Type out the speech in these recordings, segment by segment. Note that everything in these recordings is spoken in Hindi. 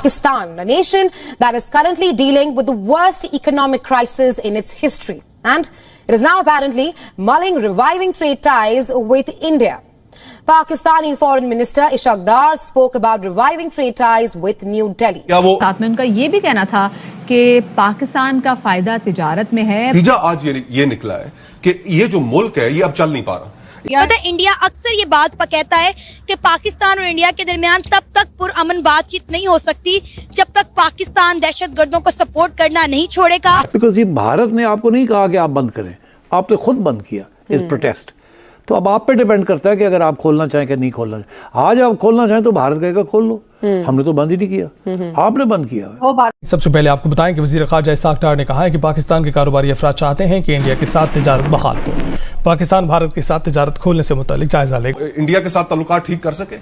Pakistan, a nation that is currently dealing with the worst economic crisis in its history. And it is now apparently mulling reviving trade ties with India. Pakistani Foreign Minister Ishaq Dar spoke about reviving trade ties with New Delhi. साथ में उनका ये भी कहना था कि पाकिस्तान का फायदा तिजारत में है। नतीजा आज ये निकला है कि ये जो मुल्क है ये अब चल नहीं पा रहा। पता है, इंडिया अक्सर ये बात कहता है कि पाकिस्तान और इंडिया के दरमियान तब तक पुरअमन बातचीत नहीं हो सकती जब तक पाकिस्तान दहशतगर्दों को सपोर्ट करना नहीं छोड़ेगा। बिकॉज ये भारत ने आपको नहीं कहा कि आप बंद करें, आपने खुद बंद किया इस प्रोटेस्ट। तो अब आप पे डिपेंड करता है कि अगर आप खोलना चाहें कि नहीं खोलना चाहें। आज आप खोलना चाहें तो भारत कहेगा खोल लो, हमने तो बंद ही नहीं किया, आपने बंद किया। सबसे पहले आपको बताएं कि वजीर खारजा इसाक डार ने कहा है कि पाकिस्तान के कारोबारी अफराद चाहते हैं कि इंडिया के साथ तिजारत बहाल हो। पाकिस्तान भारत के साथ तिजारत खोलने से मुतालिक जायजा लेगा। इंडिया के साथ ताल्लुकात ठीक कर सके,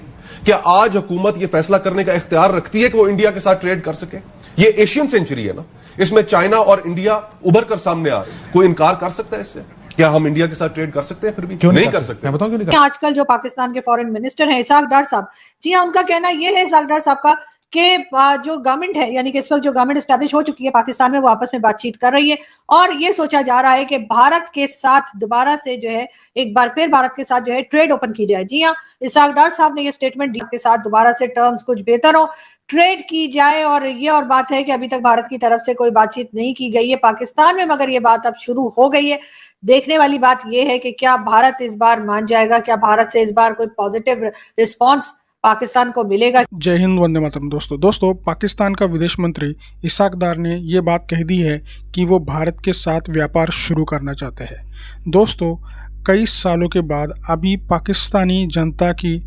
क्या आज हुकूमत ये फैसला करने का इख्तियार रखती है कि वो इंडिया के साथ ट्रेड कर सके? ये एशियन सेंचुरी है ना, इसमें चाइना और इंडिया उभर कर सामने आ रहे। कोई इनकार कर सकता है इससे? क्या हम इंडिया के साथ ट्रेड कर सकते हैं? फिर भी क्यों नहीं कर सकते? मैं बताऊं क्यों नहीं कर। आजकल जो पाकिस्तान के फॉरेन मिनिस्टर हैं इसाक डार साहब, जी हाँ, उनका कहना ये है इसाक डार साहब का कि जो गवर्नमेंट है, यानी कि इस वक्त जो गवर्नमेंट एस्टैब्लिश हो चुकी है पाकिस्तान में, वो आपस में बातचीत कर रही है और ये सोचा जा रहा है कि भारत के साथ दोबारा से जो है एक बार फिर भारत के साथ जो है ट्रेड ओपन की जाए। जी हाँ, इसाक डार साहब ने ये स्टेटमेंट दिया के साथ दोबारा से टर्म्स कुछ बेहतर हो, ट्रेड की जाए। और ये और बात है कि अभी तक भारत की तरफ से कोई बातचीत नहीं की गई है पाकिस्तान में, मगर ये बात अब शुरू हो गई है। देखने वाली बात यह है कि क्या भारत इस बार मान जाएगा, क्या भारत से इस बार कोई पॉजिटिव रिस्पांस पाकिस्तान को मिलेगा। जय हिंद, वंदे मातरम। दोस्तों पाकिस्तान का विदेश मंत्री इसाक डार ने ये बात कह दी है कि वो भारत के साथ व्यापार शुरू करना चाहते हैं। दोस्तों, कई सालों के बाद अभी पाकिस्तानी जनता की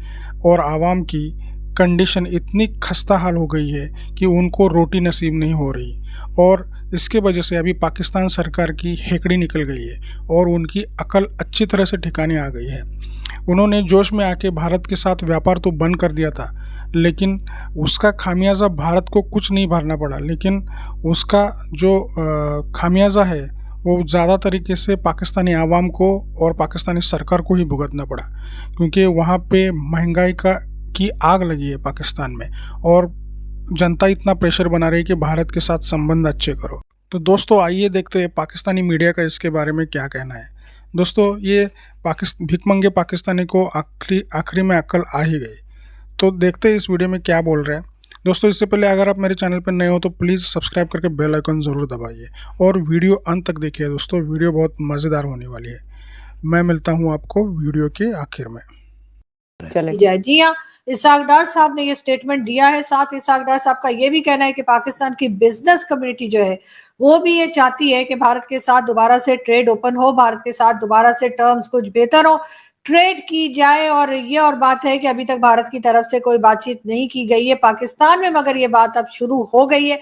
और आवाम की कंडीशन इतनी खस्ता हाल हो गई है कि उनको रोटी नसीब नहीं हो रही और इसके वजह से अभी पाकिस्तान सरकार की हेकड़ी निकल गई है और उनकी अकल अच्छी तरह से ठिकाने आ गई है। उन्होंने जोश में आके भारत के साथ व्यापार तो बंद कर दिया था, लेकिन उसका खामियाजा भारत को कुछ नहीं भरना पड़ा, लेकिन उसका जो खामियाजा है वो ज़्यादा तरीके से पाकिस्तानी आवाम को और पाकिस्तानी सरकार को ही भुगतना पड़ा, क्योंकि वहाँ पे महंगाई की आग लगी है पाकिस्तान में और जनता इतना प्रेशर बना रही है कि भारत के साथ संबंध अच्छे करो। तो दोस्तों आइए देखते हैं पाकिस्तानी मीडिया का इसके बारे में क्या कहना है। दोस्तों, ये भिखमंगे पाकिस्तानी को आखिरी में अक्ल आ ही गई। तो देखते हैं इस वीडियो में क्या बोल रहे हैं। दोस्तों, इससे पहले अगर आप मेरे चैनल पर नए हो तो प्लीज़ सब्सक्राइब करके बेल आइकन ज़रूर दबाइए और वीडियो अंत तक देखिए। दोस्तों, वीडियो बहुत मज़ेदार होने वाली है। मैं मिलता हूँ आपको वीडियो के आखिर में। जी हाँ, इसाक डार साहब ने ये स्टेटमेंट दिया है। साथ ही इसाक डार साहब का ये भी कहना है कि पाकिस्तान की बिजनेस कम्युनिटी जो है वो भी ये चाहती है कि भारत के साथ दोबारा से ट्रेड ओपन हो, भारत के साथ दोबारा से टर्म्स कुछ बेहतर हो, ट्रेड की जाए। और ये और बात है कि अभी तक भारत की तरफ से कोई बातचीत नहीं की गई है पाकिस्तान में, मगर ये बात अब शुरू हो गई है।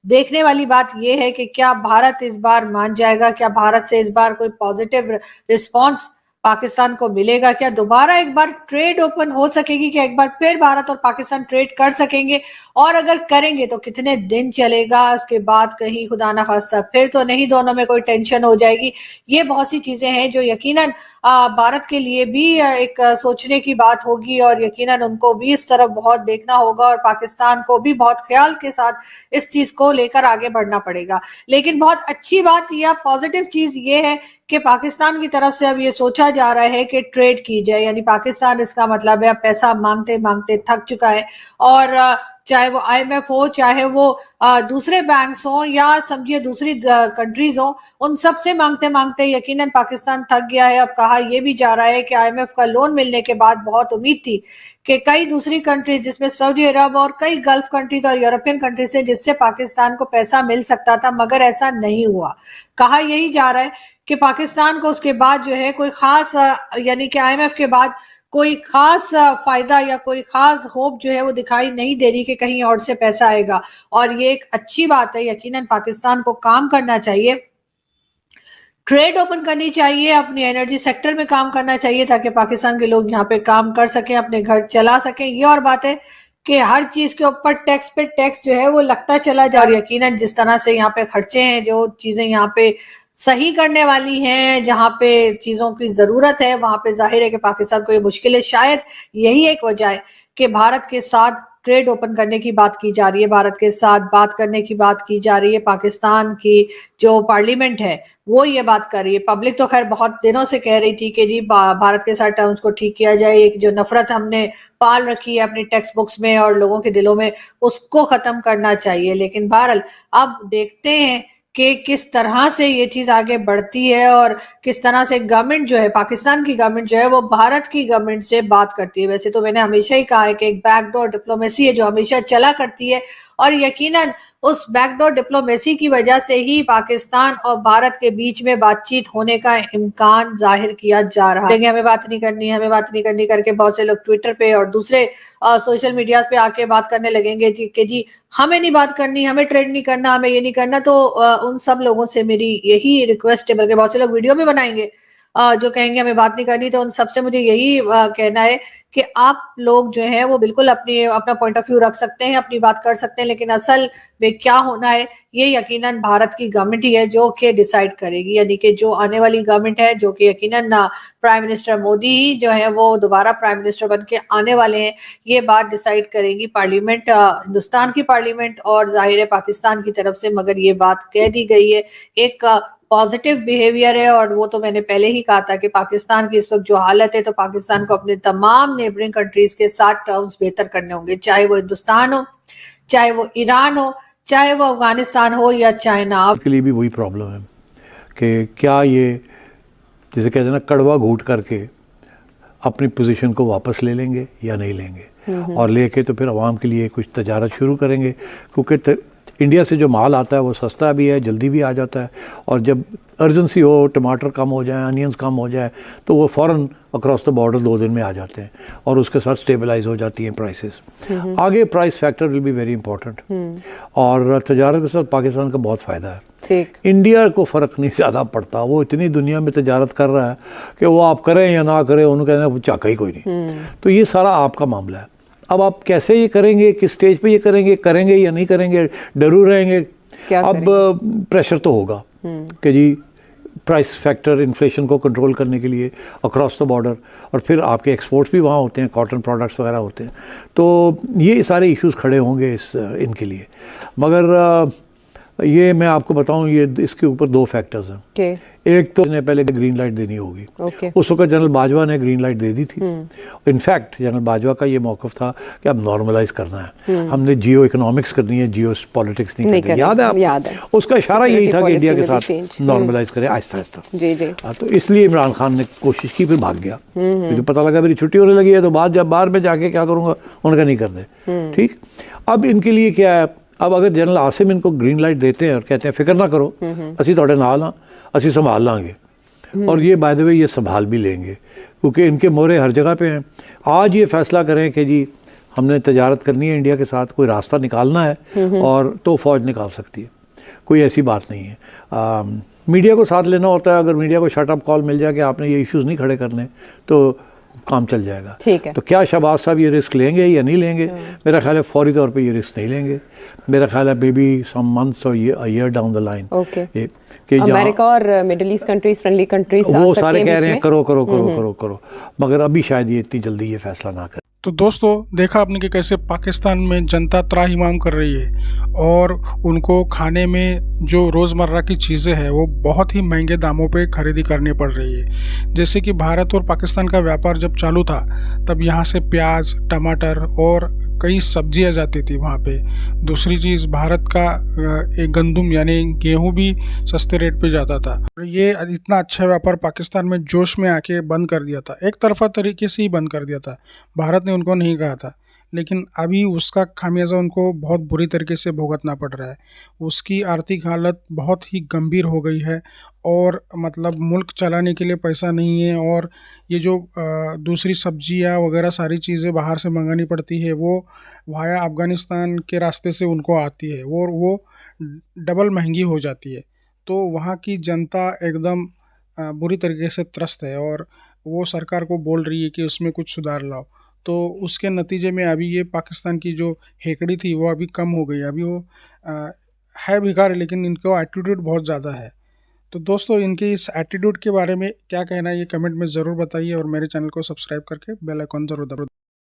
देखने वाली बात यह है कि क्या भारत इस बार मान जाएगा, क्या भारत से इस बार कोई पॉजिटिव रिस्पांस पाकिस्तान को मिलेगा, क्या दोबारा एक बार ट्रेड ओपन हो सकेगी, क्या एक बार फिर भारत और पाकिस्तान ट्रेड कर सकेंगे, और अगर करेंगे तो कितने दिन चलेगा, उसके बाद कहीं खुदा ना खास्ता फिर तो नहीं दोनों में कोई टेंशन हो जाएगी। ये बहुत सी चीजें हैं जो यकीनन भारत के लिए भी एक सोचने की बात होगी और यकीनन उनको भी इस तरफ बहुत देखना होगा और पाकिस्तान को भी बहुत ख्याल के साथ इस चीज को लेकर आगे बढ़ना पड़ेगा। लेकिन बहुत अच्छी बात या पॉजिटिव चीज ये है कि पाकिस्तान की तरफ से अब ये सोचा जा रहा है कि ट्रेड की जाए, यानी पाकिस्तान, इसका मतलब है अब पैसा मांगते मांगते थक चुका है और चाहे वो IMF हो, चाहे वो दूसरे बैंक्स हो या समझिए दूसरी कंट्रीज हो, उन सब से मांगते मांगते यकीनन पाकिस्तान थक गया है। अब कहा यह भी जा रहा है कि IMF का लोन मिलने के बाद बहुत उम्मीद थी कि कई दूसरी कंट्रीज जिसमें सऊदी अरब और कई गल्फ कंट्रीज और यूरोपियन कंट्रीज हैं जिससे पाकिस्तान को पैसा मिल सकता था, मगर ऐसा नहीं हुआ। कहा यही जा रहा है कि पाकिस्तान को उसके बाद जो है कोई खास, यानी कि IMF के बाद कोई खास फायदा या कोई खास होप जो है वो दिखाई नहीं दे रही कि कहीं और से पैसा आएगा, और ये एक अच्छी बात है। यकीनन पाकिस्तान को काम करना चाहिए, ट्रेड ओपन करनी चाहिए, अपनी एनर्जी सेक्टर में काम करना चाहिए ताकि पाकिस्तान के लोग यहाँ पे काम कर सकें, अपने घर चला सकें। ये और बात है कि हर चीज के ऊपर टैक्स पे टैक्स जो है वो लगता चला जा, और यकीनन जिस तरह से यहाँ पे खर्चे हैं, जो चीजें यहाँ पे सही करने वाली हैं, जहां पे चीजों की जरूरत है, वहां पे जाहिर है कि पाकिस्तान को ये मुश्किल है। शायद यही एक वजह है कि भारत के साथ ट्रेड ओपन करने की बात की जा रही है, भारत के साथ बात करने की बात की जा रही है। पाकिस्तान की जो पार्लियामेंट है वो ये बात कर रही है। पब्लिक तो खैर बहुत दिनों से कह रही थी कि जी भारत के साथ टर्म्स को ठीक किया जाए, एक जो नफरत हमने पाल रखी है अपनी टेक्स्ट बुक्स में और लोगों के दिलों में, उसको खत्म करना चाहिए। लेकिन बहरहाल अब देखते हैं कि किस तरह से ये चीज आगे बढ़ती है और किस तरह से गवर्नमेंट जो है, पाकिस्तान की गवर्नमेंट जो है वो भारत की गवर्नमेंट से बात करती है। वैसे तो मैंने हमेशा ही कहा है कि एक बैकडोर डिप्लोमेसी है जो हमेशा चला करती है, और यकीनन उस बैकडोर डिप्लोमेसी की वजह से ही पाकिस्तान और भारत के बीच में बातचीत होने का इम्कान जाहिर किया जा रहा है। हमें बात नहीं करनी, हमें बात नहीं करनी करके बहुत से लोग ट्विटर पे और दूसरे सोशल मीडिया पे आके बात करने लगेंगे कि जी हमें नहीं बात करनी, हमें ट्रेड नहीं करना, हमें ये नहीं करना। तो उन सब लोगों से मेरी यही रिक्वेस्ट है, बल्कि बहुत से लोग वीडियो भी बनाएंगे जो कहेंगे हमें बात नहीं करनी, तो उन सबसे मुझे यही कहना है कि आप लोग जो है वो बिल्कुल अपना पॉइंट ऑफ व्यू रख सकते हैं, अपनी बात कर सकते हैं, लेकिन असल में क्या होना है ये यकीनन भारत की गवर्नमेंट ही है जो कि डिसाइड करेगी। यानी कि जो आने वाली गवर्नमेंट है, जो कि यकीनन प्राइम मिनिस्टर मोदी ही जो है वो दोबारा प्राइम मिनिस्टर बन के आने वाले हैं, ये बात डिसाइड करेगी पार्लियामेंट, हिंदुस्तान की पार्लियामेंट और जाहिर है पाकिस्तान की तरफ से। मगर ये बात कह दी गई है, एक पॉजिटिव बिहेवियर है, और वो तो मैंने पहले ही कहा था कि पाकिस्तान की इस वक्त जो हालत है, तो पाकिस्तान को अपने तमाम नेबरिंग कंट्रीज के साथ टर्म्स बेहतर करने होंगे, चाहे वो हिंदुस्तान हो, चाहे वो ईरान हो, चाहे वो अफगानिस्तान हो या चाइना। के लिए भी वही प्रॉब्लम है कि क्या ये जैसे कहते हैं ना कड़वा घूट करके अपनी पोजीशन को वापस ले लेंगे या नहीं लेंगे, और लेके तो फिर आवाम के लिए कुछ तजारत शुरू करेंगे, क्योंकि इंडिया से जो माल आता है वो सस्ता भी है, जल्दी भी आ जाता है, और जब अर्जेंसी हो, टमाटर कम हो जाए, अनियंस कम हो जाए, तो वो फ़ौरन अक्रॉस द बॉर्डर 2 दिन में आ जाते हैं और उसके साथ स्टेबलाइज हो जाती हैं प्राइसेस। आगे price factor will be very important, और तजारत के साथ पाकिस्तान का बहुत फ़ायदा है। इंडिया को फ़र्क नहीं ज़्यादा पड़ता, वो इतनी दुनिया में तजारत कर रहा है कि वो आप करें या ना करें, उन्होंने कहना चाका ही कोई नहीं। तो ये सारा आपका मामला है। अब आप कैसे ये करेंगे, किस स्टेज पे ये करेंगे या नहीं करेंगे, डरू रहेंगे। अब प्रेशर तो होगा कि जी प्राइस फैक्टर इन्फ्लेशन को कंट्रोल करने के लिए अक्रॉस द बॉर्डर, और फिर आपके एक्सपोर्ट्स भी वहाँ होते हैं, कॉटन प्रोडक्ट्स वगैरह होते हैं, तो ये सारे इश्यूज खड़े होंगे इनके लिए। मगर ये मैं आपको बताऊं, ये इसके ऊपर 2 फैक्टर्स हैं। एक तो ने पहले ग्रीन लाइट देनी होगी। उस वक्त जनरल बाजवा ने ग्रीन लाइट दे दी थी। इनफैक्ट जनरल बाजवा का ये मौक़िफ़ था कि अब नॉर्मलाइज करना है, हमने जियो इकोनॉमिक्स करनी है, जियो पॉलिटिक्स नहीं करनी। याद है उसका इशारा यही था कि इंडिया के साथ नॉर्मलाइज करें आहिस्ता आहिस्ता। तो इसलिए इमरान खान ने कोशिश की, फिर भाग गया। मुझे पता लगा मेरी छुट्टी होने लगी है, तो बाहर में जाके क्या करूँगा, उन्होंने कहा नहीं कर दे। ठीक, अब इनके लिए क्या है, अब अगर जनरल आसिम इनको ग्रीन लाइट देते हैं और कहते हैं फिक्र ना करो, असी थोड़े नाल हाँ, असी संभाल लांगे, और ये बाय द वे ये संभाल भी लेंगे, क्योंकि इनके मोहरे हर जगह पे हैं। आज ये फैसला करें कि जी हमने तजारत करनी है इंडिया के साथ, कोई रास्ता निकालना है, और तो फ़ौज निकाल सकती है, कोई ऐसी बात नहीं है। मीडिया को साथ लेना होता है, अगर मीडिया को शट अप कॉल मिल जाए कि आपने ये इश्यूज़ नहीं खड़े करने, तो काम चल जाएगा। ठीक है। तो क्या शहबाज साहब ये रिस्क लेंगे या नहीं लेंगे? मेरा ख्याल है फौरी तौर पे ये रिस्क नहीं लेंगे। मेरा ख्याल है बेबी सम मंथ्स और ईयर डाउन द लाइन कि अमेरिका और middle east countries, friendly countries, वो सारे कह रहे हैं करो, मगर अभी शायद ये इतनी जल्दी ये फैसला ना करें। तो दोस्तों देखा आपने कि कैसे पाकिस्तान में जनता त्राहिमाम कर रही है, और उनको खाने में जो रोज़मर्रा की चीज़ें हैं वो बहुत ही महंगे दामों पे खरीदी करनी पड़ रही है। जैसे कि भारत और पाकिस्तान का व्यापार जब चालू था, तब यहाँ से प्याज, टमाटर और कई सब्जियाँ जाती थी वहाँ पे। दूसरी चीज़, भारत का एक गंदम यानी गेहूँ भी सस्ते रेट पे जाता था। ये इतना अच्छा व्यापार पाकिस्तान में जोश में आके बंद कर दिया था, एक तरफा तरीके से ही बंद कर दिया था। भारत ने उनको नहीं कहा था, लेकिन अभी उसका खामियाजा उनको बहुत बुरी तरीके से भुगतना पड़ रहा है। उसकी आर्थिक हालत बहुत ही गंभीर हो गई है, और मतलब मुल्क चलाने के लिए पैसा नहीं है, और ये जो दूसरी सब्जियां वगैरह सारी चीज़ें बाहर से मंगानी पड़ती है, वो वाया अफ़गानिस्तान के रास्ते से उनको आती है, वो डबल महंगी हो जाती है। तो वहाँ की जनता एकदम बुरी तरीके से त्रस्त है, और वो सरकार को बोल रही है कि उसमें कुछ सुधार लाओ। तो उसके नतीजे में अभी ये पाकिस्तान की जो हेकड़ी थी वो अभी कम हो गई। अभी वो है भिखारी, लेकिन इनको एटीट्यूड बहुत ज़्यादा है। तो दोस्तों इनके इस एटीट्यूड के बारे में क्या कहना है ये कमेंट में ज़रूर बताइए, और मेरे चैनल को सब्सक्राइब करके बेल आइकन ज़रूर दबाइए।